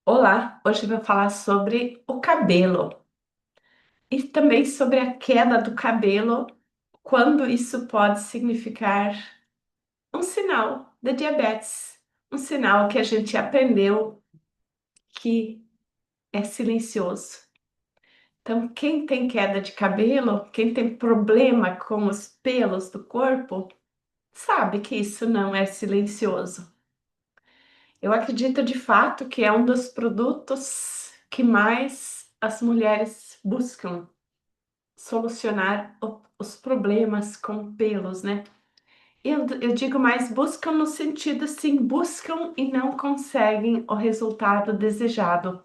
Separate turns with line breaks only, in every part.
Olá, hoje eu vou falar sobre o cabelo e também sobre a queda do cabelo, quando isso pode significar um sinal de diabetes, um sinal que a gente aprendeu que é silencioso. Então, quem tem queda de cabelo, quem tem problema com os pelos do corpo, sabe que isso não é silencioso. Eu acredito de fato que é um dos produtos que mais as mulheres buscam solucionar os problemas com pelos, né? Eu digo mais buscam no sentido assim, buscam e não conseguem o resultado desejado.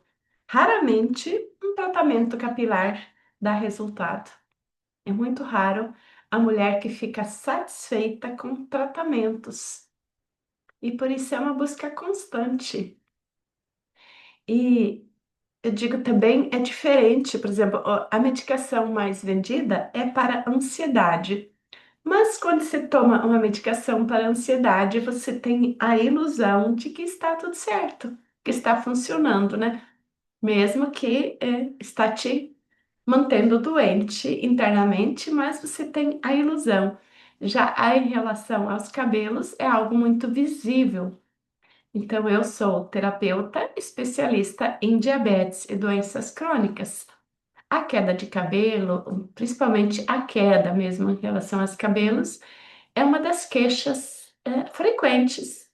Raramente um tratamento capilar dá resultado. É muito raro a mulher que fica satisfeita com tratamentos. E por isso é uma busca constante. E eu digo também é diferente, por exemplo, a medicação mais vendida é para ansiedade. Mas quando você toma uma medicação para ansiedade, você tem a ilusão de que está tudo certo, que está funcionando, né? Mesmo que está te mantendo doente internamente, mas você tem a ilusão. Já em relação aos cabelos, é algo muito visível. Então, eu sou terapeuta especialista em diabetes e doenças crônicas. A queda de cabelo, principalmente a queda mesmo em relação aos cabelos, é uma das queixas frequentes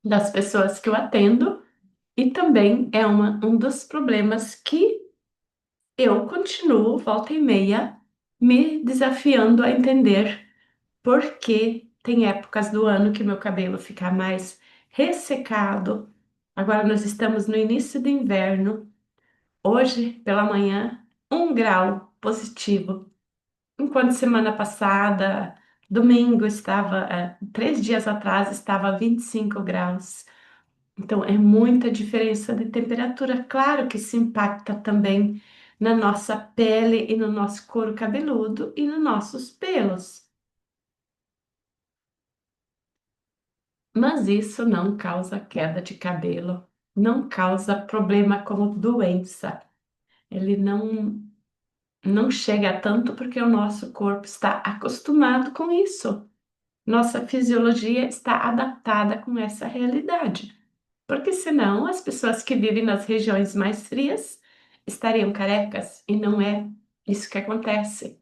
das pessoas que eu atendo e também é um dos problemas que eu continuo, volta e meia, me desafiando a entender por que tem épocas do ano que meu cabelo fica mais ressecado. Agora nós estamos no início do inverno. Hoje, pela manhã, 1 grau positivo. Enquanto semana passada, domingo, 3 dias atrás, estava 25 graus. Então, é muita diferença de temperatura. Claro que isso impacta também na nossa pele e no nosso couro cabeludo e nos nossos pelos. Mas isso não causa queda de cabelo, não causa problema como doença. Ele não chega a tanto porque o nosso corpo está acostumado com isso. Nossa fisiologia está adaptada com essa realidade. Porque senão as pessoas que vivem nas regiões mais frias estariam carecas e não é isso que acontece.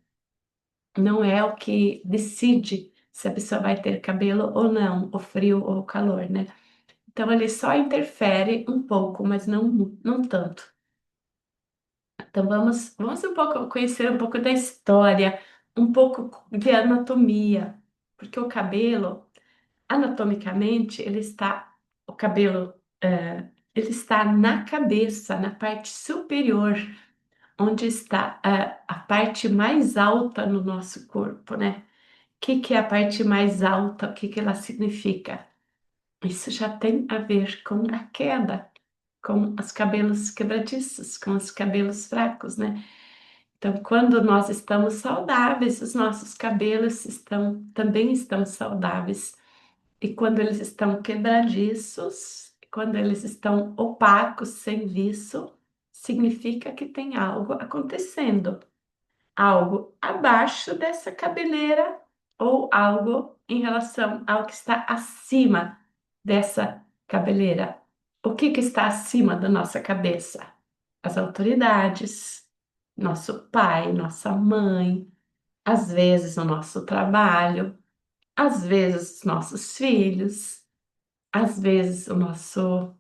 Não é o que decide se a pessoa vai ter cabelo ou não, o frio ou o calor, né? Então ele só interfere um pouco, mas não tanto. Então vamos um pouco conhecer um pouco da história, um pouco de anatomia, porque o cabelo, anatomicamente, o cabelo, ele está na cabeça, na parte superior, onde está a parte mais alta no nosso corpo, né? O que que é a parte mais alta? O que que ela significa? Isso já tem a ver com a queda, com os cabelos quebradiços, com os cabelos fracos, né? Então, quando nós estamos saudáveis, os nossos cabelos também estão saudáveis. E quando eles estão quebradiços, quando eles estão opacos, sem viço, significa que tem algo acontecendo, algo abaixo dessa cabeleira ou algo em relação ao que está acima dessa cabeleira. O que que está acima da nossa cabeça? As autoridades, nosso pai, nossa mãe, às vezes o nosso trabalho, às vezes os nossos filhos, às vezes o nosso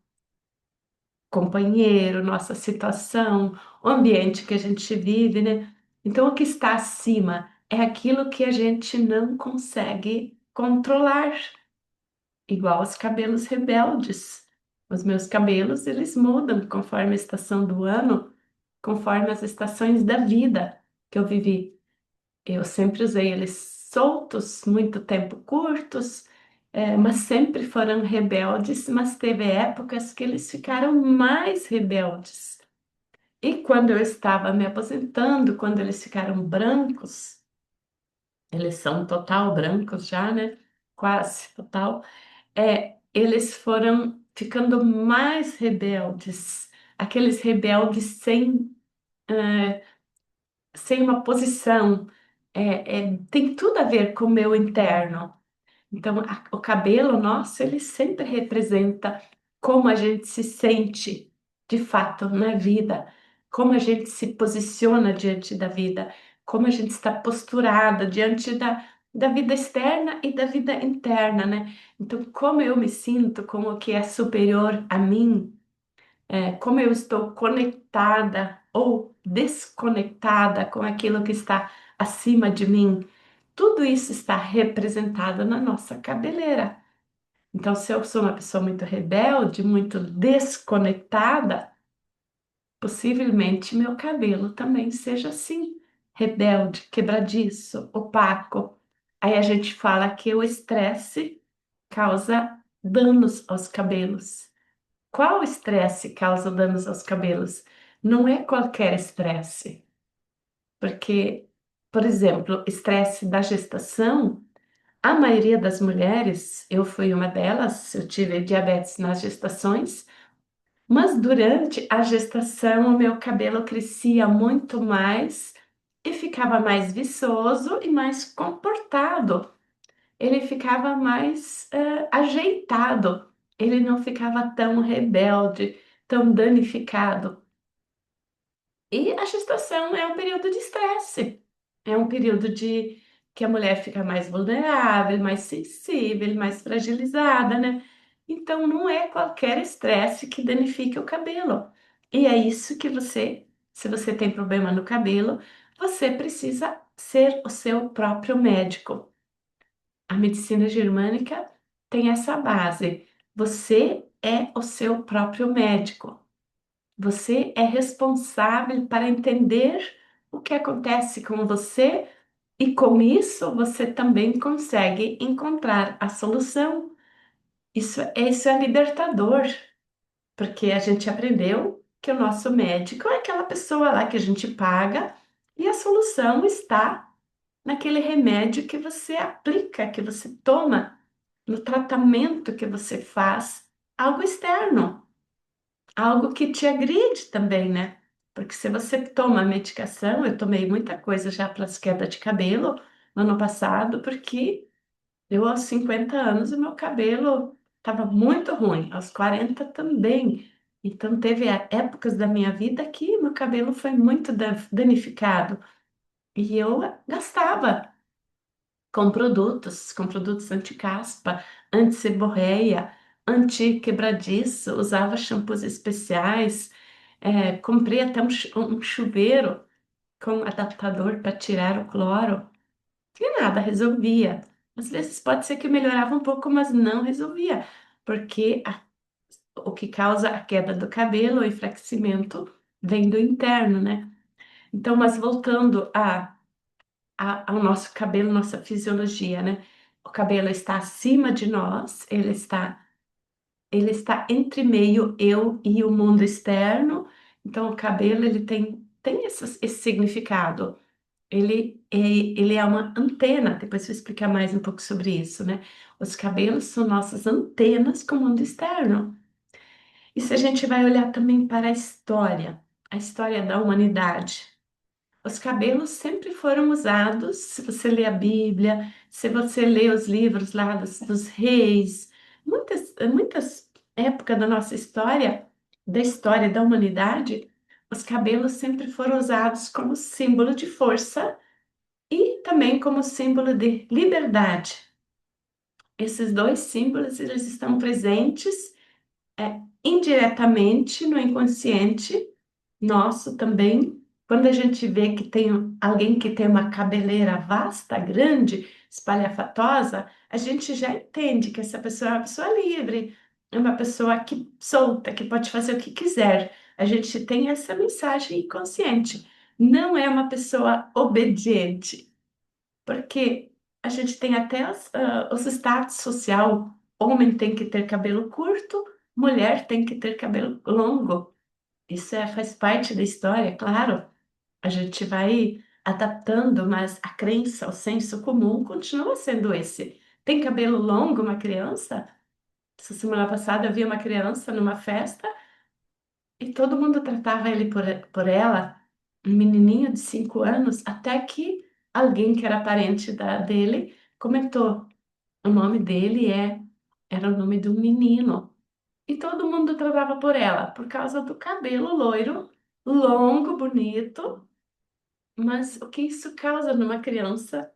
companheiro, nossa situação, o ambiente que a gente vive, né? Então, o que está acima é aquilo que a gente não consegue controlar, igual os cabelos rebeldes. Os meus cabelos, eles mudam conforme a estação do ano, conforme as estações da vida que eu vivi. Eu sempre usei eles soltos, muito tempo curtos, mas sempre foram rebeldes, mas teve épocas que eles ficaram mais rebeldes. E quando eu estava me aposentando, quando eles ficaram brancos, eles são total brancos já, né? Quase total. Eles ficando mais rebeldes, aqueles rebeldes sem uma posição. Tem tudo a ver com o meu interno. Então, o cabelo nosso, ele sempre representa como a gente se sente de fato na vida, como a gente se posiciona diante da vida, como a gente está posturada diante da vida externa e da vida interna, né? Então, como eu me sinto, como o que é superior a mim, como eu estou conectada ou desconectada com aquilo que está acima de mim. Tudo isso está representado na nossa cabeleira. Então, se eu sou uma pessoa muito rebelde, muito desconectada, possivelmente meu cabelo também seja assim, rebelde, quebradiço, opaco. Aí a gente fala que o estresse causa danos aos cabelos. Qual estresse causa danos aos cabelos? Não é qualquer estresse, porque, por exemplo, estresse da gestação. A maioria das mulheres, eu fui uma delas, eu tive diabetes nas gestações, mas durante a gestação o meu cabelo crescia muito mais e ficava mais viçoso e mais comportado. Ele ficava mais ajeitado, ele não ficava tão rebelde, tão danificado. E a gestação é um período de estresse, é um período de que a mulher fica mais vulnerável, mais sensível, mais fragilizada, né? Então não é qualquer estresse que danifique o cabelo. E é isso que se você tem problema no cabelo, você precisa ser o seu próprio médico. A medicina germânica tem essa base. Você é o seu próprio médico. Você é responsável para entender o que acontece com você e com isso você também consegue encontrar a solução. Isso é libertador, porque a gente aprendeu que o nosso médico é aquela pessoa lá que a gente paga e a solução está naquele remédio que você aplica, que você toma, no tratamento que você faz, algo externo. Algo que te agride também, né? Porque se você toma medicação, eu tomei muita coisa já para as quedas de cabelo no ano passado, porque eu aos 50 anos o meu cabelo estava muito ruim, aos 40 também. Então teve épocas da minha vida que meu cabelo foi muito danificado e eu gastava com produtos anti-caspa, anti-seborreia, anti-quebradiço, usava shampoos especiais, comprei até um chuveiro com adaptador para tirar o cloro. E nada, resolvia. Às vezes pode ser que melhorava um pouco, mas não resolvia, porque o que causa a queda do cabelo, o enfraquecimento, vem do interno, né? Então, mas voltando ao nosso cabelo, nossa fisiologia, né? O cabelo está acima de nós, ele está entre meio eu e o mundo externo. Então, o cabelo ele tem esse significado. Ele é uma antena. Depois eu vou explicar mais um pouco sobre isso, né? Os cabelos são nossas antenas com o mundo externo. E se a gente vai olhar também para a história da humanidade. Os cabelos sempre foram usados, se você lê a Bíblia, se você lê os livros lá dos reis, muitas épocas da nossa história, da história da humanidade, os cabelos sempre foram usados como símbolo de força e também como símbolo de liberdade. Esses dois símbolos, eles estão presentes indiretamente no inconsciente nosso também. Quando a gente vê que tem alguém que tem uma cabeleira vasta, grande, espalhafatosa, a gente já entende que essa pessoa é uma pessoa livre, é uma pessoa que solta, que pode fazer o que quiser. A gente tem essa mensagem inconsciente. Não é uma pessoa obediente, porque a gente tem até os status social. Homem tem que ter cabelo curto, mulher tem que ter cabelo longo. Isso faz parte da história, claro. A gente vai adaptando, mas a crença, o senso comum continua sendo esse. Tem cabelo longo uma criança? Essa semana passada eu vi uma criança numa festa e todo mundo tratava ele por ela, um menininho de 5 anos, até que alguém que era parente dele comentou: o nome dele era o nome de um menino. E todo mundo tratava por ela, por causa do cabelo loiro, longo, bonito. Mas o que isso causa numa criança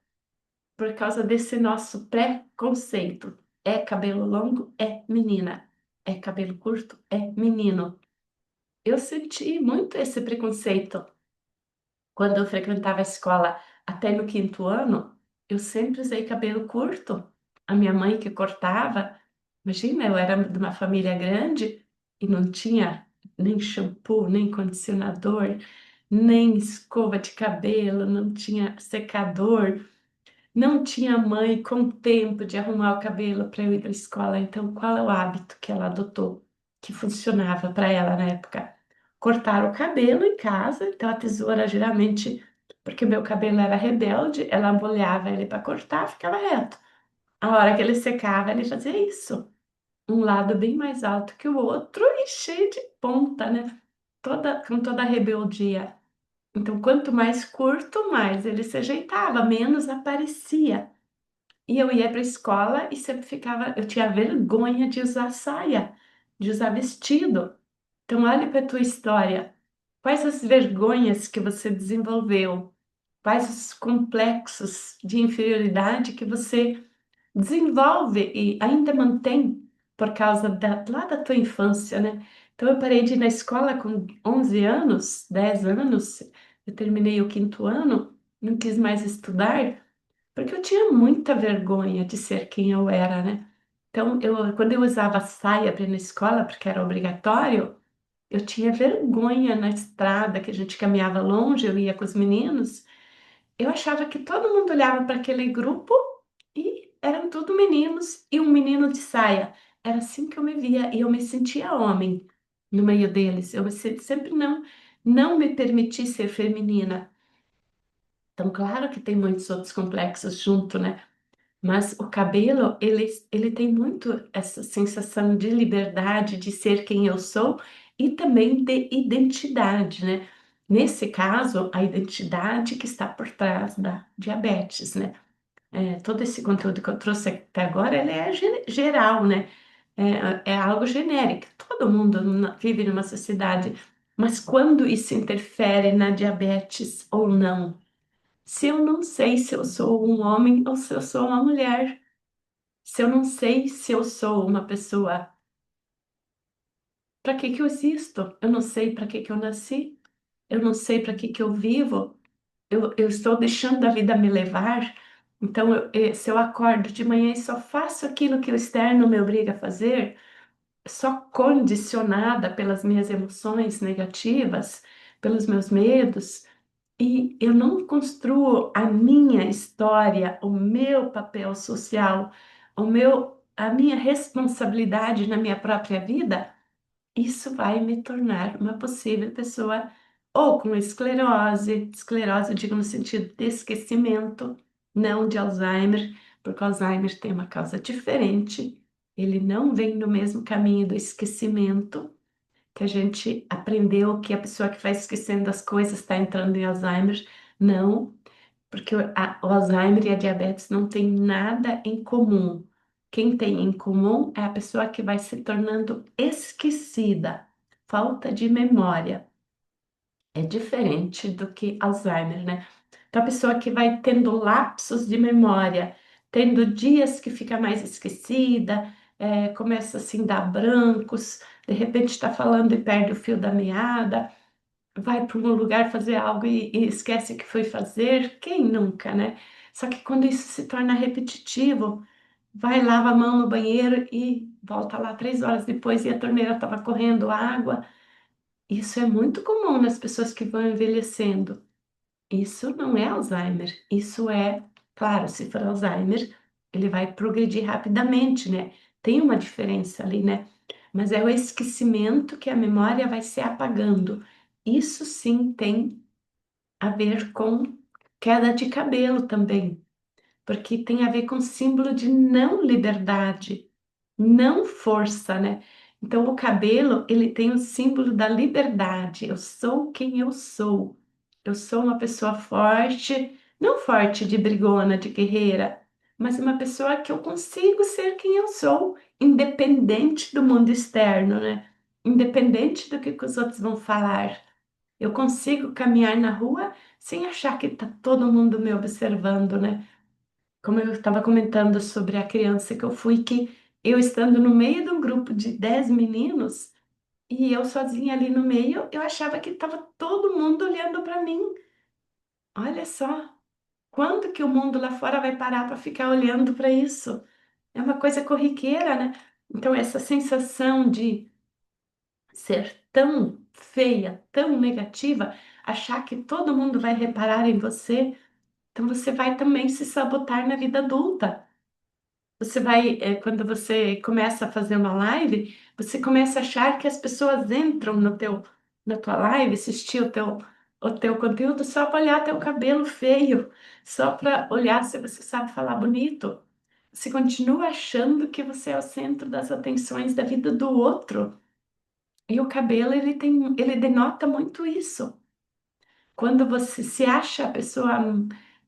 por causa desse nosso preconceito? É cabelo longo? É menina. É cabelo curto? É menino. Eu senti muito esse preconceito quando eu frequentava a escola até no quinto ano. Eu sempre usei cabelo curto. A minha mãe que cortava. Imagina, eu era de uma família grande e não tinha nem shampoo, nem condicionador, nem escova de cabelo, não tinha secador. Não tinha mãe com tempo de arrumar o cabelo para eu ir para a escola. Então, qual é o hábito que ela adotou que funcionava para ela na época? Cortar o cabelo em casa. Então, a tesoura geralmente, porque meu cabelo era rebelde, ela molhava ele para cortar, ficava reto. A hora que ele secava, ele fazia isso. Um lado bem mais alto que o outro e cheio de ponta, né? Com toda a rebeldia. Então, quanto mais curto, mais ele se ajeitava, menos aparecia. E eu ia para a escola e sempre ficava, eu tinha vergonha de usar saia, de usar vestido. Então, olhe para a tua história. Quais as vergonhas que você desenvolveu? Quais os complexos de inferioridade que você desenvolve e ainda mantém por causa lá da tua infância, né? Então, eu parei de ir na escola com 11 anos, 10 anos, eu terminei o quinto ano, não quis mais estudar. Porque eu tinha muita vergonha de ser quem eu era, né? Então, quando eu usava saia para ir na escola, porque era obrigatório, eu tinha vergonha na estrada, que a gente caminhava longe, eu ia com os meninos. Eu achava que todo mundo olhava para aquele grupo e eram tudo meninos e um menino de saia. Era assim que eu me via e eu me sentia homem no meio deles. Sempre não me permiti ser feminina. Então, claro que tem muitos outros complexos junto, né? Mas o cabelo, ele tem muito essa sensação de liberdade, de ser quem eu sou e também de identidade, né? Nesse caso, a identidade que está por trás da diabetes, né? Todo esse conteúdo que eu trouxe até agora, ele é geral, né? É algo genérico. Todo mundo vive numa sociedade, mas quando isso interfere na diabetes ou não? Se eu não sei se eu sou um homem ou se eu sou uma mulher, se eu não sei se eu sou uma pessoa, para que que eu existo? Eu não sei para que que eu nasci, eu não sei para que que eu vivo, eu estou deixando a vida me levar. Então, se eu acordo de manhã e só faço aquilo que o externo me obriga a fazer, só condicionada pelas minhas emoções negativas, pelos meus medos, e eu não construo a minha história, o meu papel social, a minha responsabilidade na minha própria vida, isso vai me tornar uma possível pessoa ou com esclerose, eu digo no sentido de esquecimento, não de Alzheimer, porque o Alzheimer tem uma causa diferente, ele não vem no mesmo caminho do esquecimento, que a gente aprendeu que a pessoa que vai esquecendo as coisas está entrando em Alzheimer. Não, porque o Alzheimer e a diabetes não têm nada em comum. Quem tem em comum é a pessoa que vai se tornando esquecida, falta de memória. É diferente do que Alzheimer, né? Então, a pessoa que vai tendo lapsos de memória, tendo dias que fica mais esquecida, começa assim a dar brancos, de repente está falando e perde o fio da meada, vai para um lugar fazer algo e esquece que foi fazer. Quem nunca, né? Só que quando isso se torna repetitivo, vai, lava a mão no banheiro e volta lá 3 horas depois e a torneira estava correndo água. Isso é muito comum nas pessoas que vão envelhecendo. Isso não é Alzheimer, isso é, claro, se for Alzheimer, ele vai progredir rapidamente, né? Tem uma diferença ali, né? Mas é o esquecimento que a memória vai se apagando. Isso sim tem a ver com queda de cabelo também, porque tem a ver com símbolo de não liberdade. não força, né? Então, o cabelo, ele tem o símbolo da liberdade. Eu sou quem eu sou. Eu sou uma pessoa forte, não forte de brigona, de guerreira, mas uma pessoa que eu consigo ser quem eu sou, independente do mundo externo, né? Independente do que os outros vão falar. Eu consigo caminhar na rua sem achar que tá todo mundo me observando, né? Como eu estava comentando sobre a criança que eu fui, que eu estando no meio de um grupo de 10 meninos e eu sozinha ali no meio, eu achava que estava todo mundo olhando para mim. Olha só, quando que o mundo lá fora vai parar para ficar olhando para isso? É uma coisa corriqueira, né? Então, essa sensação de ser tão feia, tão negativa, achar que todo mundo vai reparar em você, então você vai também se sabotar na vida adulta. Você vai, quando você começa a fazer uma live, você começa a achar que as pessoas entram na tua live, assistir o teu conteúdo só para olhar teu cabelo feio, só para olhar se você sabe falar bonito. Você continua achando que você é o centro das atenções da vida do outro. E o cabelo, ele denota muito isso. Quando você se acha a pessoa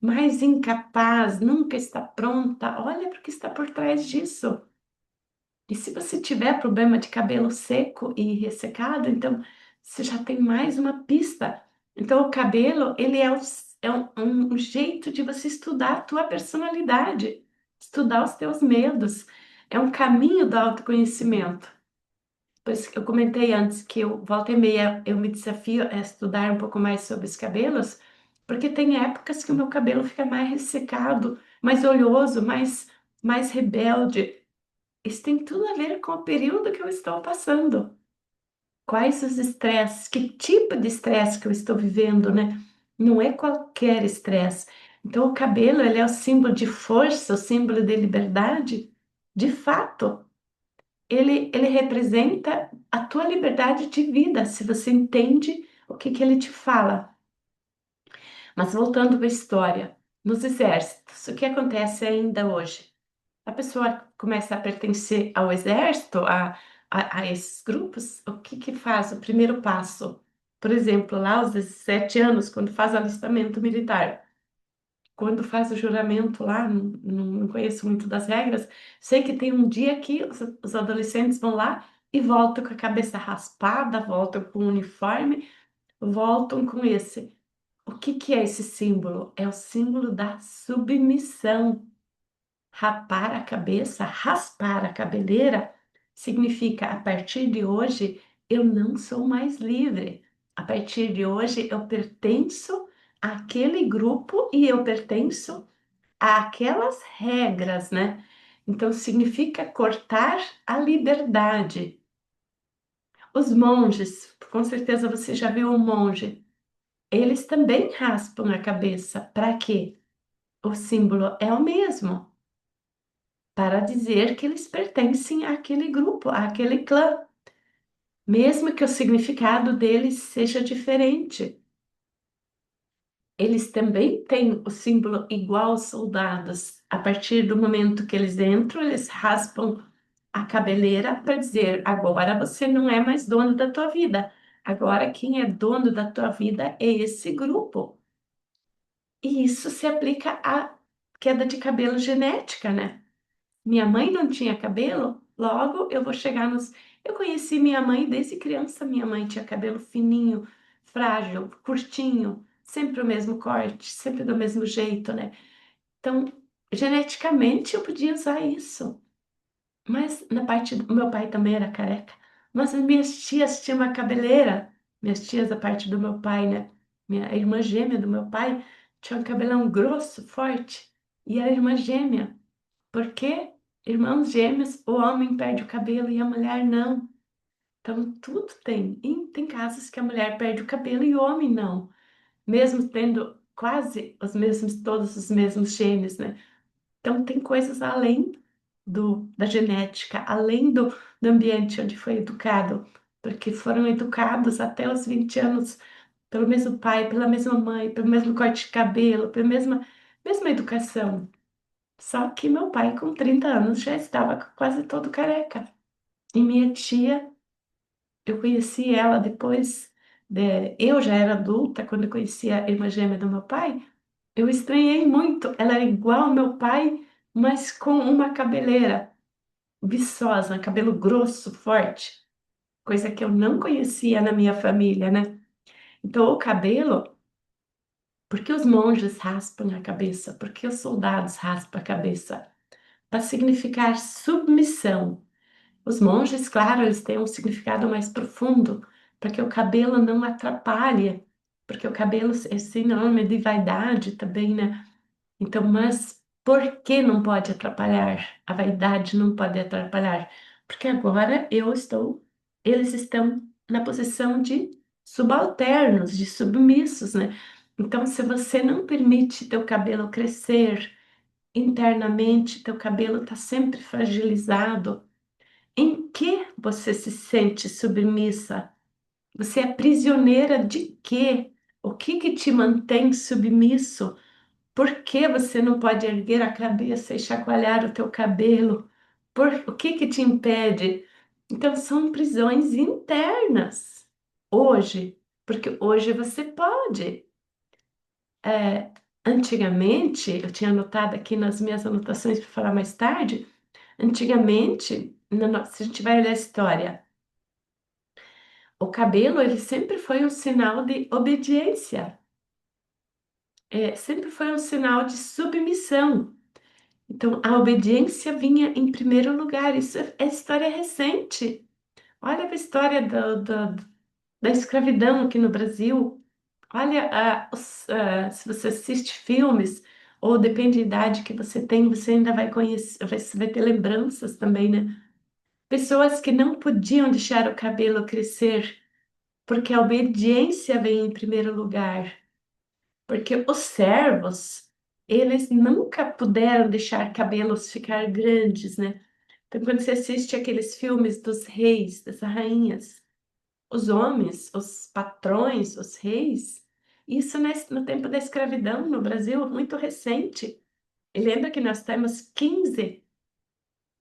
mais incapaz, nunca está pronta, olha para o que está por trás disso. E se você tiver problema de cabelo seco e ressecado, então você já tem mais uma pista. Então, o cabelo, ele é um jeito de você estudar a tua personalidade, estudar os teus medos. É um caminho do autoconhecimento. Pois eu comentei antes que eu, volta e meia, eu me desafio a estudar um pouco mais sobre os cabelos, porque tem épocas que o meu cabelo fica mais ressecado, mais oleoso, mais rebelde. Isso tem tudo a ver com o período que eu estou passando. Quais os estresses, que tipo de estresse que eu estou vivendo, né? Não é qualquer estresse. Então, o cabelo, ele é o símbolo de força, o símbolo de liberdade. De fato, ele representa a tua liberdade de vida, se você entende o que ele te fala. Mas voltando para a história, nos exércitos, o que acontece ainda hoje? A pessoa começa a pertencer ao exército, a esses grupos, o que que faz? O primeiro passo, por exemplo, lá aos 17 anos, quando faz alistamento militar, quando faz o juramento lá, não conheço muito das regras, sei que tem um dia que os adolescentes vão lá e voltam com a cabeça raspada, voltam com o uniforme, voltam com esse. O que que é esse símbolo? É o símbolo da submissão. Rapar a cabeça, raspar a cabeleira, significa a partir de hoje eu não sou mais livre. A partir de hoje eu pertenço àquele grupo e eu pertenço àquelas regras, né? Então significa cortar a liberdade. Os monges, com certeza você já viu um monge, eles também raspam a cabeça. Para quê? O símbolo é o mesmo, para dizer que eles pertencem àquele grupo, àquele clã, mesmo que o significado deles seja diferente. Eles também têm o símbolo igual aos soldados. A partir do momento que eles entram, eles raspam a cabeleira para dizer: agora você não é mais dono da tua vida. Agora quem é dono da tua vida é esse grupo. E isso se aplica à queda de cabelo genética, né? Minha mãe não tinha cabelo, logo eu vou chegar nos. Eu conheci minha mãe desde criança. Minha mãe tinha cabelo fininho, frágil, curtinho, sempre o mesmo corte, sempre do mesmo jeito, né? Então, geneticamente eu podia usar isso. Mas na parte do meu pai também era careca. Mas as minhas tias tinham uma cabeleira. Minhas tias da parte do meu pai, né? Minha irmã gêmea do meu pai tinha um cabelão grosso, forte. E era irmã gêmea. Porque irmãos gêmeos, o homem perde o cabelo e a mulher não. Então, tudo tem. E tem casos que a mulher perde o cabelo e o homem não. Mesmo tendo quase todos os mesmos genes, né? Então, tem coisas além da genética, além do ambiente onde foi educado. Porque foram educados até os 20 anos pelo mesmo pai, pela mesma mãe, pelo mesmo corte de cabelo, pela mesma educação. Só que meu pai, com 30 anos, já estava quase todo careca. E minha tia, eu conheci ela depois, eu já era adulta quando eu conheci a irmã gêmea do meu pai. Eu estranhei muito. Ela era igual ao meu pai, mas com uma cabeleira viçosa, cabelo grosso, forte, coisa que eu não conhecia na minha família, né? Então, o cabelo, por que os monges raspam a cabeça? Por que os soldados raspam a cabeça? Para significar submissão. Os monges, claro, eles têm um significado mais profundo, para que o cabelo não atrapalhe, porque o cabelo é sinônimo de vaidade também, né? Então, mas por que não pode atrapalhar? A vaidade não pode atrapalhar, porque agora eles estão na posição de subalternos, de submissos, né? Então, se você não permite teu cabelo crescer internamente, teu cabelo está sempre fragilizado. Em que você se sente submissa? Você é prisioneira de quê? O que que te mantém submisso? Por que você não pode erguer a cabeça e chacoalhar o teu cabelo? O que que te impede? Então são prisões internas. Hoje, porque hoje você pode. É, antigamente, eu tinha anotado aqui nas minhas anotações para falar mais tarde. Antigamente, se a gente vai olhar a história, o cabelo ele sempre foi um sinal de obediência, sempre foi um sinal de submissão. Então, a obediência vinha em primeiro lugar. Isso é história recente. Olha a história da escravidão aqui no Brasil. Olha, se você assiste filmes, ou depende da idade que você tem, você ainda vai conhecer, você vai ter lembranças também, né? Pessoas que não podiam deixar o cabelo crescer, porque a obediência vem em primeiro lugar. Porque os servos, eles nunca puderam deixar cabelos ficar grandes, né? Então, quando você assiste aqueles filmes dos reis, das rainhas, os homens, os patrões, os reis, isso no tempo da escravidão no Brasil, muito recente. E lembra que nós temos 15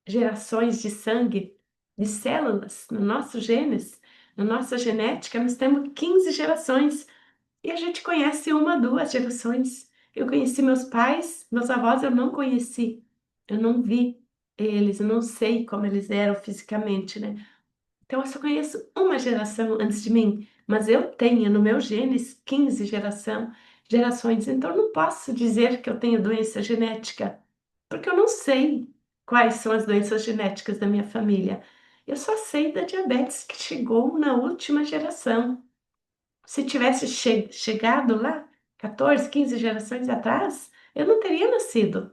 gerações de sangue, de células no nosso genes, na nossa genética, nós temos 15 gerações. E a gente conhece uma, duas gerações. Eu conheci meus pais, meus avós eu não conheci. Eu não vi eles, eu não sei como eles eram fisicamente, né? Então eu só conheço uma geração antes de mim, mas eu tenho no meu genes 15 gerações, então eu não posso dizer que eu tenho doença genética, porque eu não sei quais são as doenças genéticas da minha família. Eu só sei da diabetes que chegou na última geração. Se tivesse chegado lá 14, 15 gerações atrás, eu não teria nascido,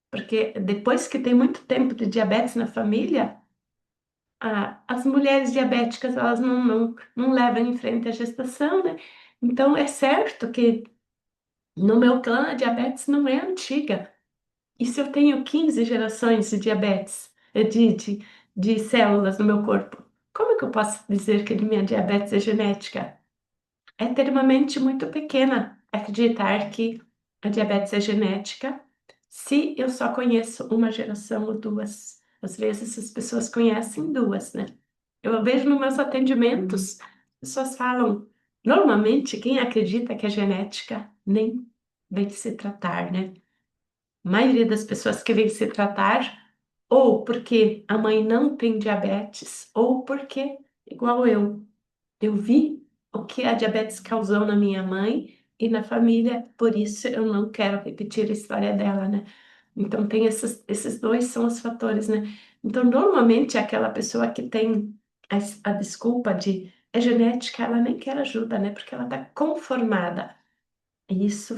porque depois que tem muito tempo de diabetes na família, as mulheres diabéticas elas não levam em frente a gestação, né? Então é certo que no meu clã a diabetes não é antiga. E se eu tenho 15 gerações de diabetes, de células no meu corpo, como é que eu posso dizer que minha diabetes é genética? É ter uma mente muito pequena acreditar que a diabetes é genética se eu só conheço uma geração ou duas. Às vezes as pessoas conhecem duas, né? Eu vejo nos meus atendimentos, pessoas falam, normalmente quem acredita que é genética nem vem se tratar, né? A maioria das pessoas que vêm se tratar, ou porque a mãe não tem diabetes, ou porque, igual eu vi o que a diabetes causou na minha mãe e na família, por isso eu não quero repetir a história dela, né? Então, tem esses dois são os fatores, né? Então, normalmente, aquela pessoa que tem a desculpa de é genética, ela nem quer ajuda, né? Porque ela está conformada. E isso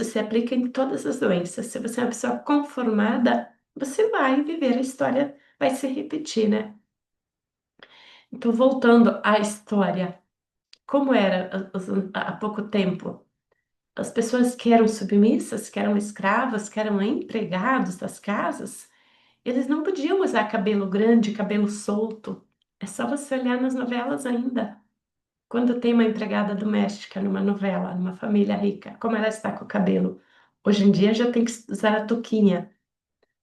se aplica em todas as doenças. Se você é uma pessoa conformada, você vai viver a história, vai se repetir, né? Então, voltando à história. Como era há pouco tempo? As pessoas que eram submissas, que eram escravas, que eram empregados das casas, eles não podiam usar cabelo grande, cabelo solto. É só você olhar nas novelas ainda. Quando tem uma empregada doméstica numa novela, numa família rica, como ela está com o cabelo? Hoje em dia já tem que usar a touquinha,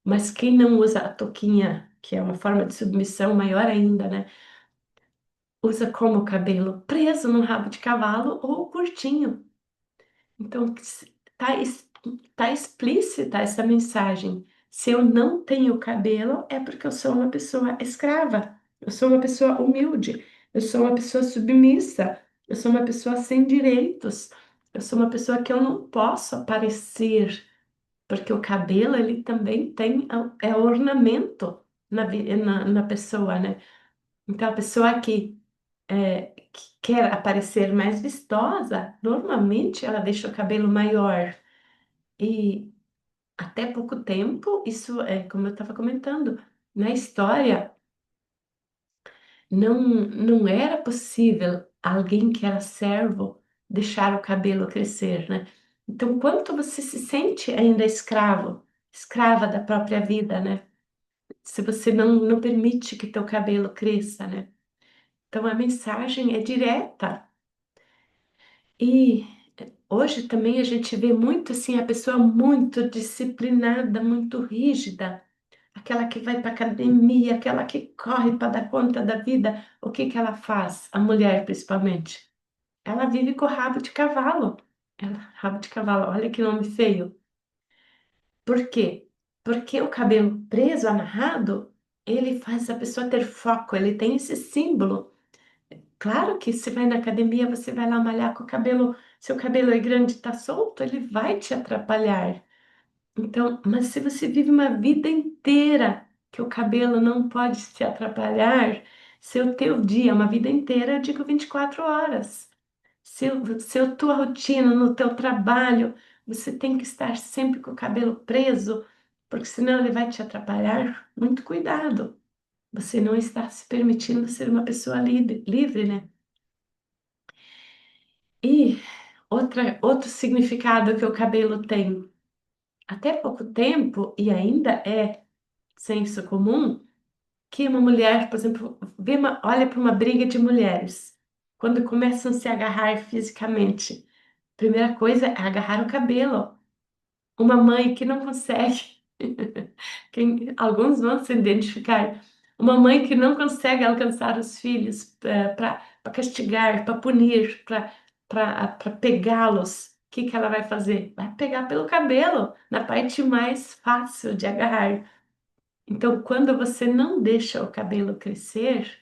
mas quem não usa a touquinha, que é uma forma de submissão maior ainda, né? Usa como o cabelo preso no rabo de cavalo ou curtinho. Então, tá explícita essa mensagem. Se eu não tenho cabelo, é porque eu sou uma pessoa escrava, eu sou uma pessoa humilde, eu sou uma pessoa submissa, eu sou uma pessoa sem direitos, eu sou uma pessoa que eu não posso aparecer, porque o cabelo, ele também tem, é ornamento na pessoa, né? Então, a pessoa que quer aparecer mais vistosa, normalmente ela deixa o cabelo maior. E até pouco tempo, isso é como eu estava comentando, na história não era possível alguém que era servo deixar o cabelo crescer, né? Então, quanto você se sente ainda escravo, escrava da própria vida, né? Se você não permite que teu cabelo cresça, né? Então, a mensagem é direta. E hoje também a gente vê muito assim a pessoa muito disciplinada, muito rígida, aquela que vai para academia, aquela que corre para dar conta da vida. O que que ela faz? A mulher, principalmente. Ela vive com o rabo de cavalo. Rabo de cavalo, olha que nome feio. Por quê? Porque o cabelo preso, amarrado, ele faz a pessoa ter foco, ele tem esse símbolo. Claro que se vai na academia, você vai lá malhar com o cabelo, seu cabelo é grande e tá solto, ele vai te atrapalhar. Então, mas se você vive uma vida inteira que o cabelo não pode se atrapalhar, seu teu dia, uma vida inteira, eu digo 24 horas. Seu tua rotina no teu trabalho, você tem que estar sempre com o cabelo preso, porque senão ele vai te atrapalhar. Muito cuidado. Você não está se permitindo ser uma pessoa livre, né? E outro significado que o cabelo tem, até pouco tempo, e ainda é senso comum, que uma mulher, por exemplo, olha para uma briga de mulheres, quando começam a se agarrar fisicamente, primeira coisa é agarrar o cabelo. Uma mãe que não consegue, alguns vão se identificar, uma mãe que não consegue alcançar os filhos para castigar, para punir, para pegá-los, o que que ela vai fazer? Vai pegar pelo cabelo, na parte mais fácil de agarrar. Então, quando você não deixa o cabelo crescer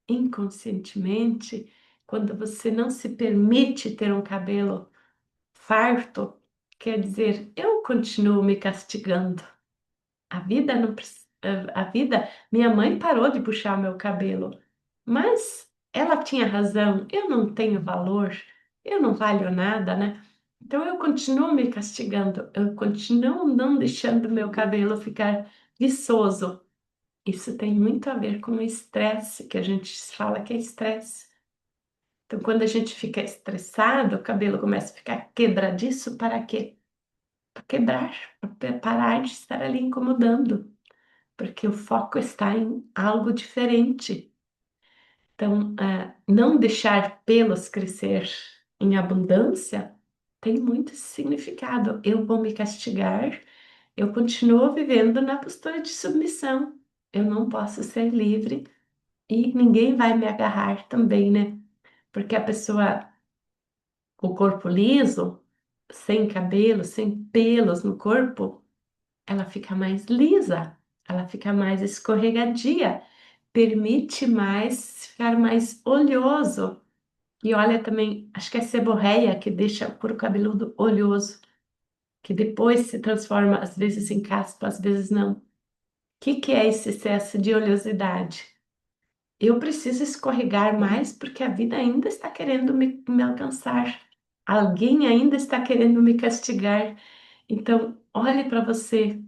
inconscientemente, quando você não se permite ter um cabelo farto, quer dizer, eu continuo me castigando. A vida não, a vida, minha mãe parou de puxar o meu cabelo, mas ela tinha razão, eu não tenho valor, eu não valho nada, né? Então eu continuo me castigando, eu continuo não deixando meu cabelo ficar viçoso. Isso tem muito a ver com o estresse, que a gente fala que é estresse. Então, quando a gente fica estressado, o cabelo começa a ficar quebradiço, para quê? Para quebrar, para parar de estar ali incomodando, porque o foco está em algo diferente. Então, não deixar pelos crescer em abundância tem muito esse significado. Eu vou me castigar, eu continuo vivendo na postura de submissão. Eu não posso ser livre e ninguém vai me agarrar também, né? Porque a pessoa com o corpo liso, sem cabelo, sem pelos no corpo, ela fica mais lisa, ela fica mais escorregadia, permite mais ficar mais oleoso. E olha também, acho que é seborreia que deixa o couro cabeludo oleoso, que depois se transforma às vezes em caspa, às vezes não. O que que é esse excesso de oleosidade? Eu preciso escorregar mais porque a vida ainda está querendo me alcançar. Alguém ainda está querendo me castigar. Então, olhe para você.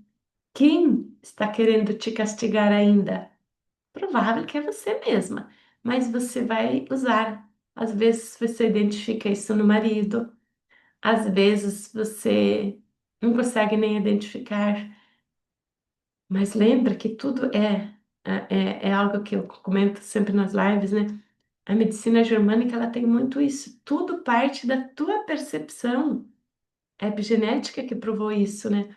Quem está querendo te castigar ainda? Provável que é você mesma, mas você vai usar. Às vezes você identifica isso no marido, às vezes você não consegue nem identificar, mas lembra que tudo é algo que eu comento sempre nas lives, né? A medicina germânica ela tem muito isso. Tudo parte da tua percepção. A epigenética que provou isso, né?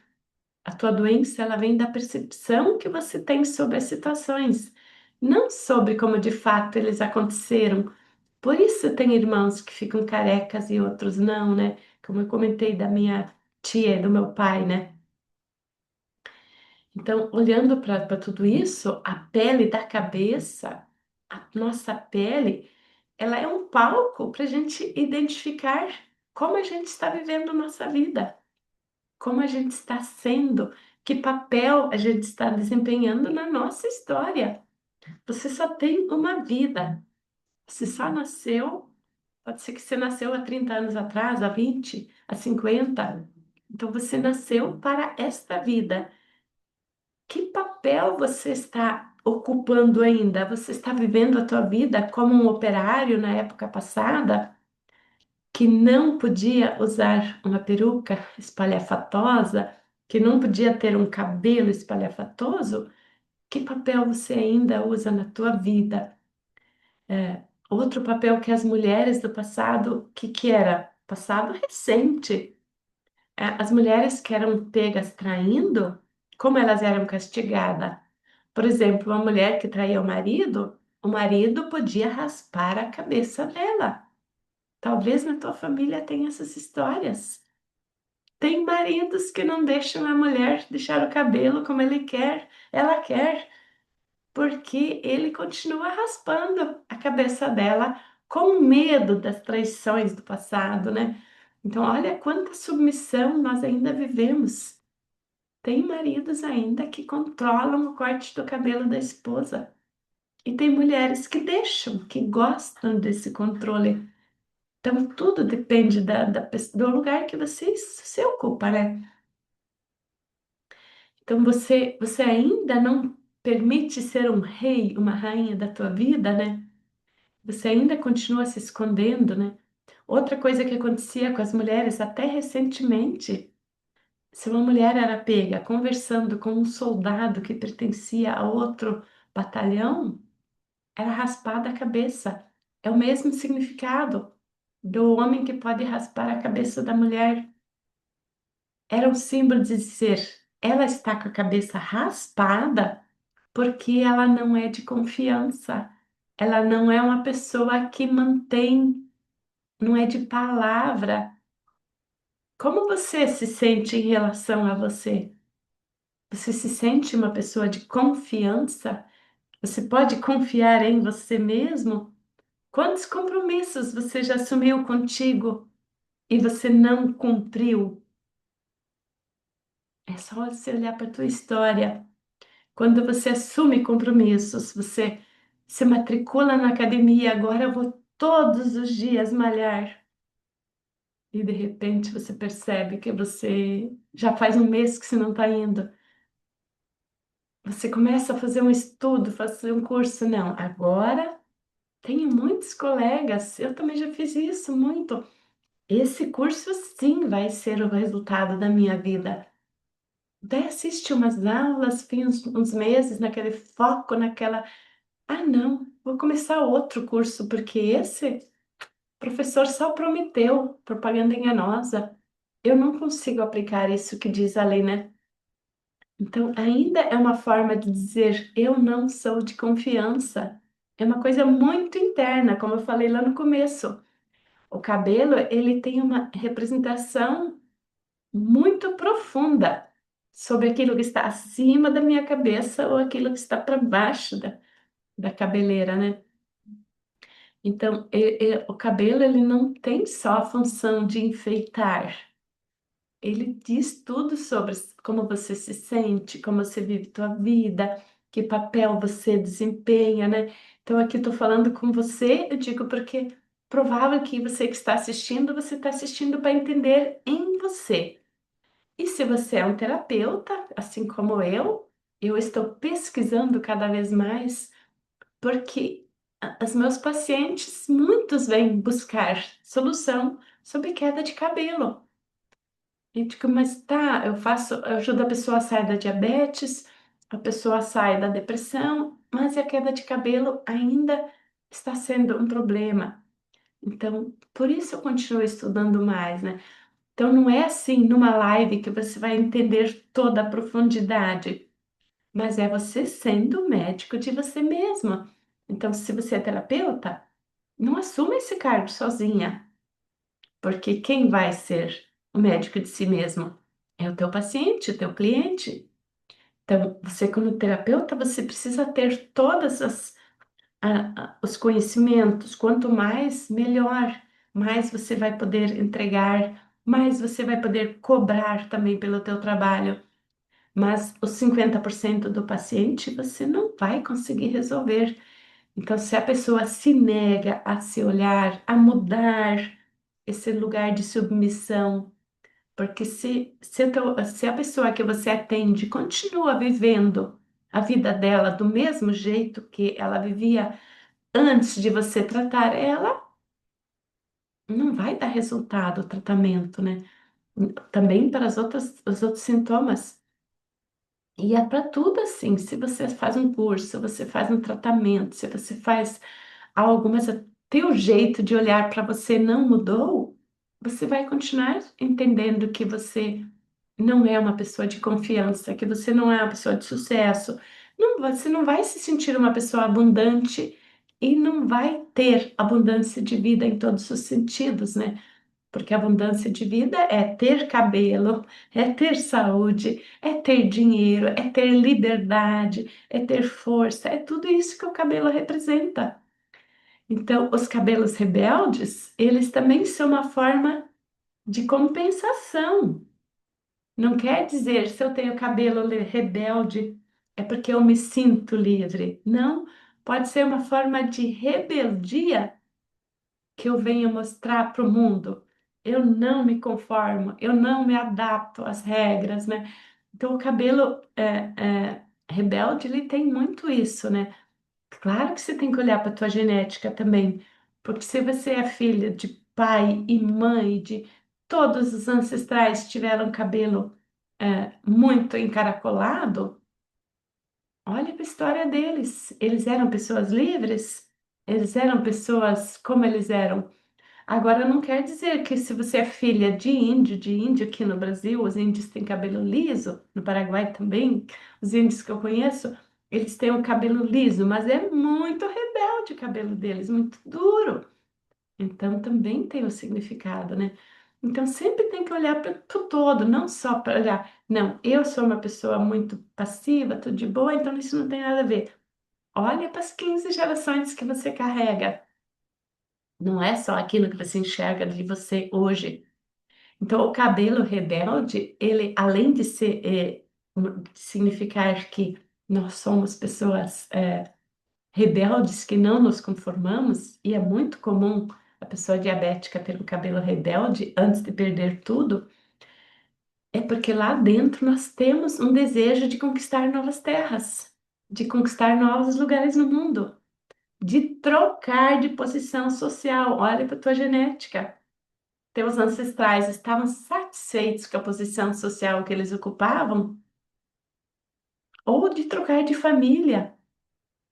A tua doença, ela vem da percepção que você tem sobre as situações, não sobre como de fato eles aconteceram. Por isso tem irmãos que ficam carecas e outros não, né? Como eu comentei da minha tia e do meu pai, né? Então, olhando para tudo isso, a pele da cabeça, a nossa pele, ela é um palco para a gente identificar como a gente está vivendo nossa vida, como a gente está sendo, que papel a gente está desempenhando na nossa história. Você só tem uma vida. Você só nasceu, pode ser que você nasceu há 30 anos atrás, há 20, há 50. Então você nasceu para esta vida. Que papel você está ocupando ainda? Você está vivendo a tua vida como um operário na época passada, que não podia usar uma peruca espalhafatosa, que não podia ter um cabelo espalhafatoso? Que papel você ainda usa na tua vida? Outro papel que as mulheres do passado, que era? Passado recente. As mulheres que eram pegas traindo, como elas eram castigadas? Por exemplo, uma mulher que traía o marido podia raspar a cabeça dela. Talvez na tua família tenha essas histórias. Tem maridos que não deixam a mulher deixar o cabelo como ela quer, porque ele continua raspando a cabeça dela com medo das traições do passado, né? Então, olha quanta submissão nós ainda vivemos. Tem maridos ainda que controlam o corte do cabelo da esposa. E tem mulheres que deixam, que gostam desse controle. Então, tudo depende do lugar que você ocupa, né? Então, você ainda não permite ser um rei, uma rainha da tua vida, né? Você ainda continua se escondendo, né? Outra coisa que acontecia com as mulheres até recentemente, se uma mulher era pega conversando com um soldado que pertencia a outro batalhão, era raspada a cabeça. É o mesmo significado do homem que pode raspar a cabeça da mulher. Era um símbolo de dizer, ela está com a cabeça raspada porque ela não é de confiança. Ela não é uma pessoa que mantém, não é de palavra. Como você se sente em relação a você? Você se sente uma pessoa de confiança? Você pode confiar em você mesmo? Quantos compromissos você já assumiu contigo e você não cumpriu? É só você olhar para a tua história. Quando você assume compromissos, você se matricula na academia, agora eu vou todos os dias malhar. E de repente você percebe que você já faz um mês que você não está indo. Você começa a fazer um estudo, fazer um curso. Não, agora tenho muitos colegas, eu também já fiz isso muito. Esse curso sim vai ser o resultado da minha vida. Daí assiste umas aulas, fiz uns meses naquele foco, naquela. Ah, não, vou começar outro curso, porque esse professor só prometeu propaganda enganosa. Eu não consigo aplicar isso que diz a lei, né? Então, ainda é uma forma de dizer eu não sou de confiança. É uma coisa muito interna, como eu falei lá no começo. O cabelo, ele tem uma representação muito profunda sobre aquilo que está acima da minha cabeça ou aquilo que está para baixo da cabeleira, né? Então, o cabelo, ele não tem só a função de enfeitar. Ele diz tudo sobre como você se sente, como você vive tua vida, que papel você desempenha, né? Então, aqui estou falando com você, eu digo porque provável que você que está assistindo, você está assistindo para entender em você. E se você é um terapeuta, assim como eu estou pesquisando cada vez mais, porque os meus pacientes, muitos vêm buscar solução sobre queda de cabelo. E digo, mas tá, eu ajudo a pessoa a sair da diabetes, a pessoa sai da depressão, mas a queda de cabelo ainda está sendo um problema. Então, por isso eu continuo estudando mais, né? Então não é assim numa live que você vai entender toda a profundidade, mas é você sendo médico de você mesma. Então, se você é terapeuta, não assuma esse cargo sozinha, porque quem vai ser o médico de si mesmo é o teu paciente, o teu cliente. Então, você como terapeuta, você precisa ter todas os conhecimentos. Quanto mais, melhor. Mais você vai poder entregar, mais você vai poder cobrar também pelo teu trabalho. Mas os 50% do paciente você não vai conseguir resolver. Então, se a pessoa se nega a se olhar, a mudar esse lugar de submissão, porque se a pessoa que você atende continua vivendo a vida dela do mesmo jeito que ela vivia antes de você tratar ela, não vai dar resultado o tratamento, né? Também para os outros sintomas. E é para tudo assim. Se você faz um curso, se você faz um tratamento, se você faz algo, mas o teu jeito de olhar para você não mudou, você vai continuar entendendo que você não é uma pessoa de confiança, que você não é uma pessoa de sucesso. Não, você não vai se sentir uma pessoa abundante e não vai ter abundância de vida em todos os sentidos, né? Porque abundância de vida é ter cabelo, é ter saúde, é ter dinheiro, é ter liberdade, é ter força, é tudo isso que o cabelo representa. Então, os cabelos rebeldes, eles também são uma forma de compensação. Não quer dizer se eu tenho cabelo rebelde é porque eu me sinto livre. Não, pode ser uma forma de rebeldia que eu venho mostrar para o mundo. Eu não me conformo, eu não me adapto às regras, né? Então, o cabelo rebelde, ele tem muito isso, né? Claro que você tem que olhar para a tua genética também, porque se você é filha de pai e mãe, de todos os ancestrais que tiveram cabelo muito encaracolado, olha para a história deles. Eles eram pessoas livres, eles eram pessoas como eles eram. Agora, não quer dizer que se você é filha de índio aqui no Brasil, os índios têm cabelo liso, no Paraguai também, os índios que eu conheço, eles têm o cabelo liso, mas é muito rebelde o cabelo deles, muito duro. Então, também tem o significado, né? Então, sempre tem que olhar para o todo, não só para olhar, não, eu sou uma pessoa muito passiva, tudo de boa, então isso não tem nada a ver. Olha para as 15 gerações que você carrega. Não é só aquilo que você enxerga de você hoje. Então, o cabelo rebelde, ele, além de ser, de significar que nós somos pessoas rebeldes que não nos conformamos, e é muito comum a pessoa diabética ter o cabelo rebelde antes de perder tudo, é porque lá dentro nós temos um desejo de conquistar novas terras, de conquistar novos lugares no mundo, de trocar de posição social. Olha para a tua genética. Teus ancestrais estavam satisfeitos com a posição social que eles ocupavam, ou de trocar de família.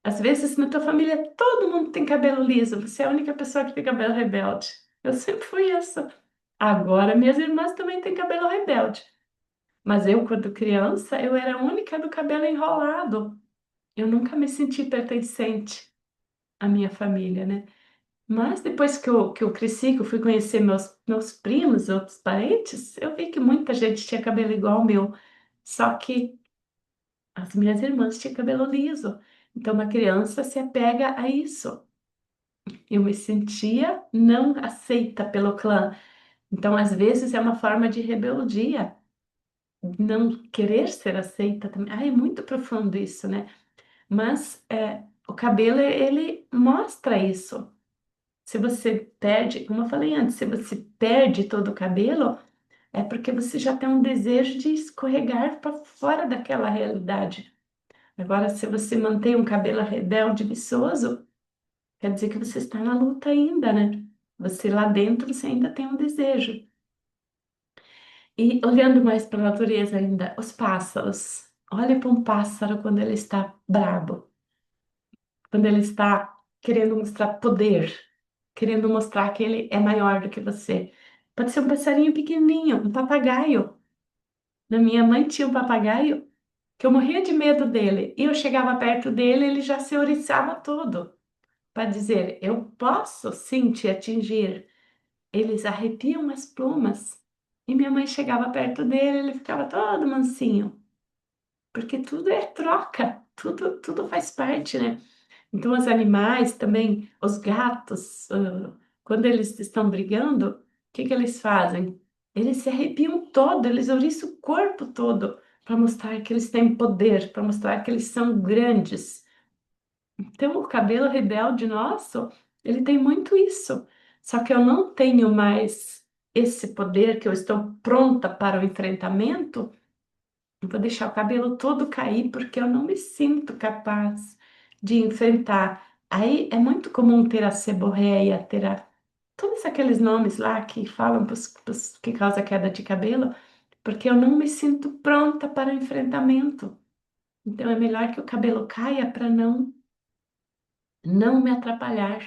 Às vezes, na tua família, todo mundo tem cabelo liso, você é a única pessoa que tem cabelo rebelde. Eu sempre fui essa. Agora, minhas irmãs também têm cabelo rebelde. Mas eu, quando criança, eu era a única do cabelo enrolado. Eu nunca me senti pertencente à minha família, né? Mas depois que eu cresci, que eu fui conhecer meus primos, outros parentes, eu vi que muita gente tinha cabelo igual ao meu. Só que as minhas irmãs tinham cabelo liso. Então, uma criança se apega a isso. Eu me sentia não aceita pelo clã. Então, às vezes, é uma forma de rebeldia, não querer ser aceita também. Ah, é muito profundo isso, né? Mas o cabelo, ele mostra isso. Se você perde, como eu falei antes, se você perde todo o cabelo, é porque você já tem um desejo de escorregar para fora daquela realidade. Agora, se você mantém um cabelo rebelde, viçoso, quer dizer que você está na luta ainda, né? Você lá dentro, você ainda tem um desejo. E olhando mais para a natureza ainda, os pássaros. Olha para um pássaro quando ele está brabo, quando ele está querendo mostrar poder, querendo mostrar que ele é maior do que você. Pode ser um passarinho pequenininho, um papagaio. Na minha mãe tinha um papagaio que eu morria de medo dele. E eu chegava perto dele, ele já se ouriçava todo para dizer: Eu posso sim te atingir. Eles arrepiam as plumas. E minha mãe chegava perto dele, ele ficava todo mansinho, porque tudo é troca, tudo faz parte, né? Então, os animais também, os gatos, quando eles estão brigando, o que que eles fazem? Eles se arrepiam todo, eles ouriçam o corpo todo para mostrar que eles têm poder, para mostrar que eles são grandes. Então, o cabelo rebelde nosso, ele tem muito isso. Só que eu não tenho mais esse poder que eu estou pronta para o enfrentamento. Eu vou deixar o cabelo todo cair porque eu não me sinto capaz de enfrentar. Aí é muito comum ter a seborréia, ter todos aqueles nomes lá que falam que causa queda de cabelo, porque eu não me sinto pronta para o enfrentamento. Então é melhor que o cabelo caia para não me atrapalhar,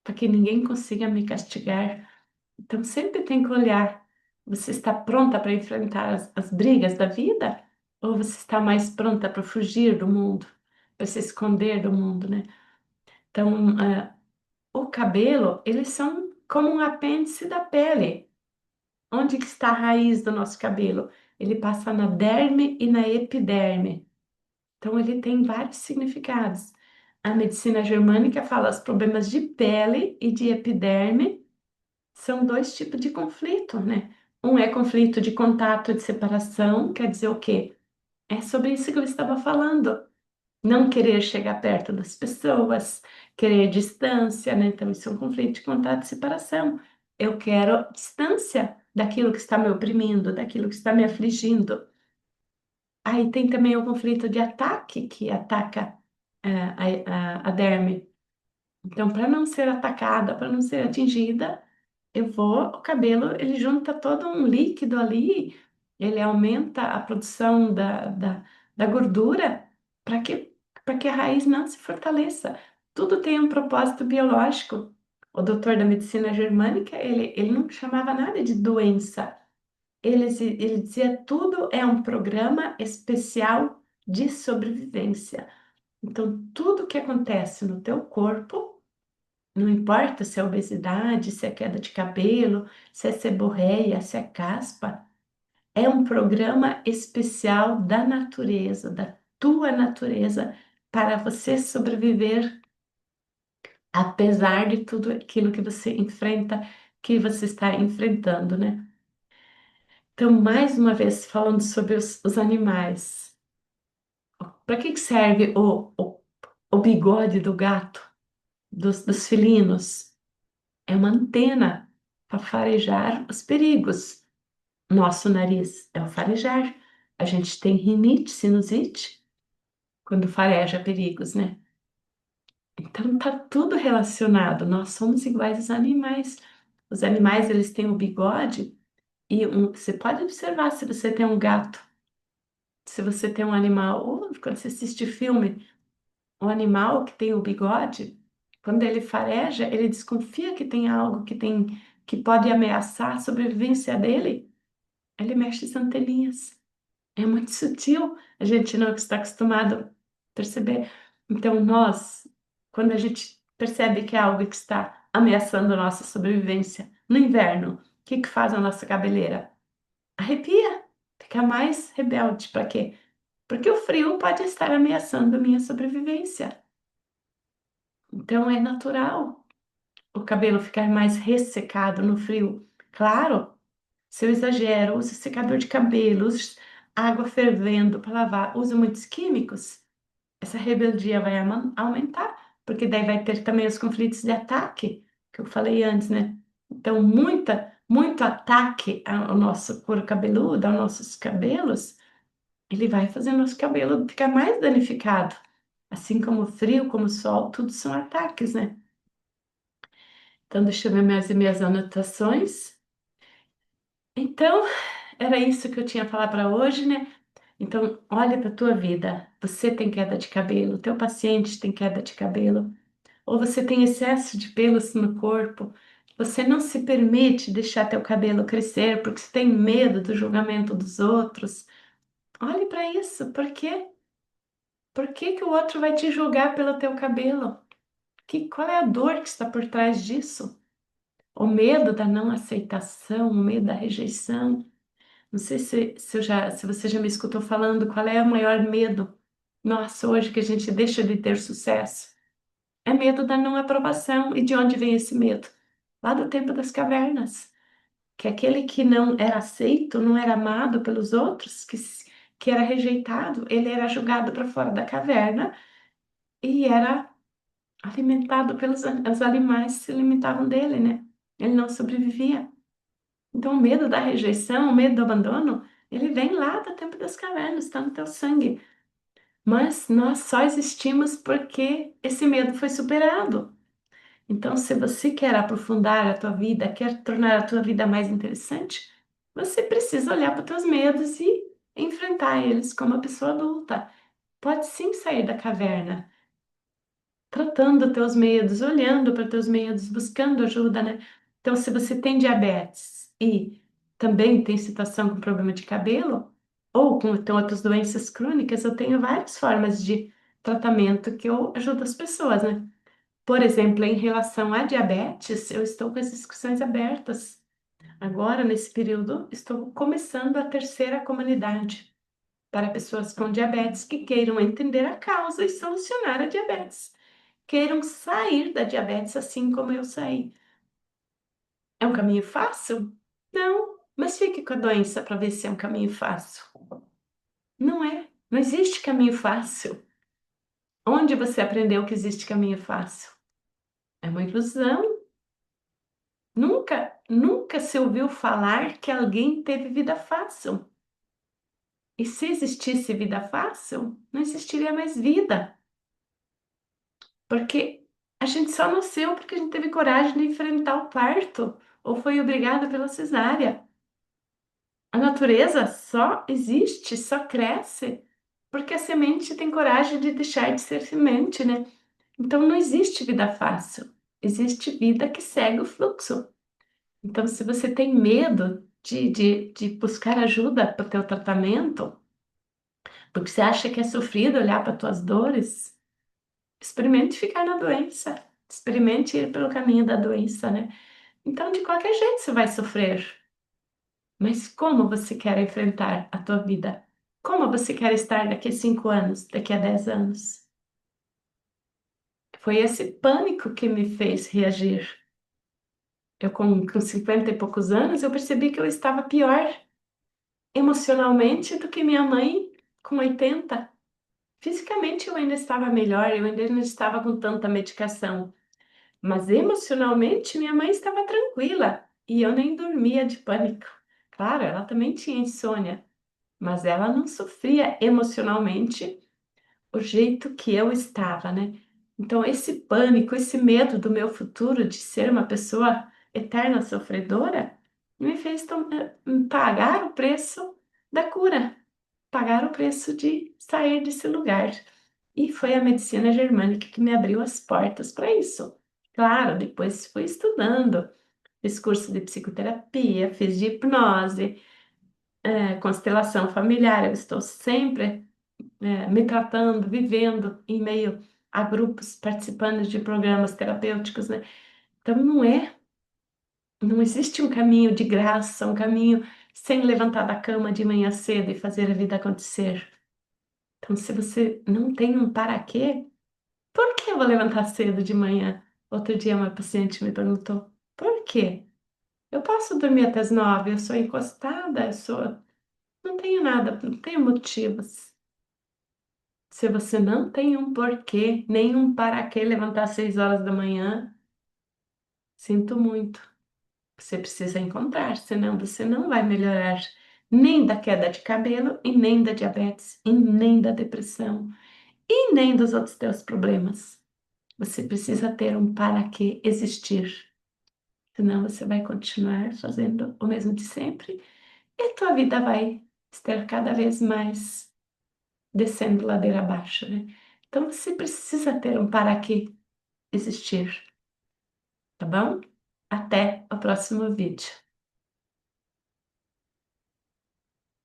para que ninguém consiga me castigar. Então sempre tem que olhar, você está pronta para enfrentar as brigas da vida? Ou você está mais pronta para fugir do mundo, para se esconder do mundo, né? Então, o cabelo, eles são como um apêndice da pele. Onde que está a raiz do nosso cabelo? Ele passa na derme e na epiderme. Então, ele tem vários significados. A medicina germânica fala os problemas de pele e de epiderme são dois tipos de conflito, né? Um é conflito de contato, de separação, quer dizer o quê? É sobre isso que eu estava falando. Não querer chegar perto das pessoas, querer distância, né? Então, isso é um conflito de contato e separação. Eu quero distância daquilo que está me oprimindo, daquilo que está me afligindo. Aí tem também o conflito de ataque, que ataca a derme. Então, para não ser atacada, para não ser atingida, o cabelo, ele junta todo um líquido ali, ele aumenta a produção da gordura para que a raiz não se fortaleça. Tudo tem um propósito biológico. O doutor da medicina germânica, ele não chamava nada de doença. Ele dizia tudo é um programa especial de sobrevivência. Então, tudo que acontece no teu corpo, não importa se é obesidade, se é queda de cabelo, se é seborreia, se é caspa, é um programa especial da natureza, da tua natureza, para você sobreviver, apesar de tudo aquilo que você enfrenta, que você está enfrentando, né? Então, mais uma vez, falando sobre os animais, para que que serve o bigode do gato, dos felinos? É uma antena para farejar os perigos. Nosso nariz é o farejar. A gente tem rinite, sinusite, quando fareja perigos, né? Então tá tudo relacionado. Nós somos iguais aos animais. Os animais, eles têm o bigode e você pode observar se você tem um gato, se você tem um animal, ou quando você assiste filme, o animal que tem o bigode, quando ele fareja, ele desconfia que tem algo que pode ameaçar a sobrevivência dele. Ele mexe as anteninhas. É muito sutil, a gente não está acostumado a perceber. Então, nós, quando a gente percebe que é algo que está ameaçando a nossa sobrevivência no inverno, o que que faz a nossa cabeleira? Arrepia, fica mais rebelde. Para quê? Porque o frio pode estar ameaçando a minha sobrevivência. Então, é natural o cabelo ficar mais ressecado no frio. Claro, se eu exagero, use secador de cabelo, use água fervendo para lavar, use muitos químicos, essa rebeldia vai aumentar, porque daí vai ter também os conflitos de ataque, que eu falei antes, né? Então, muito ataque ao nosso couro cabeludo, aos nossos cabelos, ele vai fazer nosso cabelo ficar mais danificado. Assim como o frio, como o sol, tudo são ataques, né? Então, deixa eu ver minhas anotações. Então, era isso que eu tinha a falar para hoje, né? Então, olha para a tua vida. Você tem queda de cabelo, teu paciente tem queda de cabelo, ou você tem excesso de pelos no corpo, você não se permite deixar teu cabelo crescer porque você tem medo do julgamento dos outros, olhe para isso. Por quê? Por que que o outro vai te julgar pelo teu cabelo? Qual é a dor que está por trás disso? O medo da não aceitação, o medo da rejeição. Não sei se você já me escutou falando qual é o maior medo nosso hoje que a gente deixa de ter sucesso. É medo da não aprovação. E de onde vem esse medo? Lá do tempo das cavernas. Que aquele que não era aceito, não era amado pelos outros, que era rejeitado, ele era jogado para fora da caverna e era alimentado pelos os animais que se alimentavam dele, né? Ele não sobrevivia. Então, o medo da rejeição, o medo do abandono, ele vem lá do tempo das cavernas, está no teu sangue. Mas nós só existimos porque esse medo foi superado. Então, se você quer aprofundar a tua vida, quer tornar a tua vida mais interessante, você precisa olhar para os teus medos e enfrentar eles como uma pessoa adulta. Pode sim sair da caverna, tratando teus medos, olhando para teus medos, buscando ajuda, né? Então, se você tem diabetes e também tem situação com problema de cabelo, ou com tem outras doenças crônicas, eu tenho várias formas de tratamento que eu ajudo as pessoas, né? Por exemplo, em relação à diabetes, eu estou com as inscrições abertas. Agora, nesse período, estou começando a terceira comunidade para pessoas com diabetes que queiram entender a causa e solucionar a diabetes. Queiram sair da diabetes assim como eu saí. É um caminho fácil? Não, mas fique com a doença para ver se é um caminho fácil. Não é, não existe caminho fácil. Onde você aprendeu que existe caminho fácil? É uma ilusão. Nunca se ouviu falar que alguém teve vida fácil. E se existisse vida fácil, não existiria mais vida. Porque a gente só nasceu porque a gente teve coragem de enfrentar o parto ou foi obrigado pela cesárea. A natureza só existe, só cresce porque a semente tem coragem de deixar de ser semente, né? Então não existe vida fácil. Existe vida que segue o fluxo. Então, se você tem medo de buscar ajuda para o teu tratamento, porque você acha que é sofrido olhar para tuas dores, experimente ficar na doença. Experimente ir pelo caminho da doença, né? Então, de qualquer jeito, você vai sofrer. Mas como você quer enfrentar a tua vida? Como você quer estar daqui a 5 anos, daqui a 10 anos? Foi esse pânico que me fez reagir. Eu, com 50 e poucos anos, eu percebi que eu estava pior emocionalmente do que minha mãe com 80. Fisicamente eu ainda estava melhor, eu ainda não estava com tanta medicação, mas emocionalmente minha mãe estava tranquila e eu nem dormia de pânico. Claro, ela também tinha insônia, mas ela não sofria emocionalmente o jeito que eu estava, né? Então, esse pânico, esse medo do meu futuro de ser uma pessoa eterna sofredora, me fez pagar o preço da cura, pagar o preço de sair desse lugar. E foi a medicina germânica que me abriu as portas para isso. Claro, depois fui estudando, fiz curso de psicoterapia, fiz de hipnose, constelação familiar. Eu estou sempre me tratando, vivendo em meio a grupos, participando de programas terapêuticos, né? Então não existe um caminho de graça, um caminho sem levantar da cama de manhã cedo e fazer a vida acontecer. Então, se você não tem um para quê, por que eu vou levantar cedo de manhã? Outro dia uma paciente me perguntou, por quê? Eu posso dormir até as 9, eu sou encostada, não tenho nada, não tenho motivos. Se você não tem um porquê, nenhum para quê levantar às 6 horas da manhã, sinto muito. Você precisa encontrar, senão você não vai melhorar nem da queda de cabelo, e nem da diabetes, e nem da depressão, e nem dos outros teus problemas. Você precisa ter um para que existir, senão você vai continuar fazendo o mesmo de sempre e tua vida vai estar cada vez mais descendo ladeira abaixo, né? Então você precisa ter um para que existir, tá bom? Até o próximo vídeo.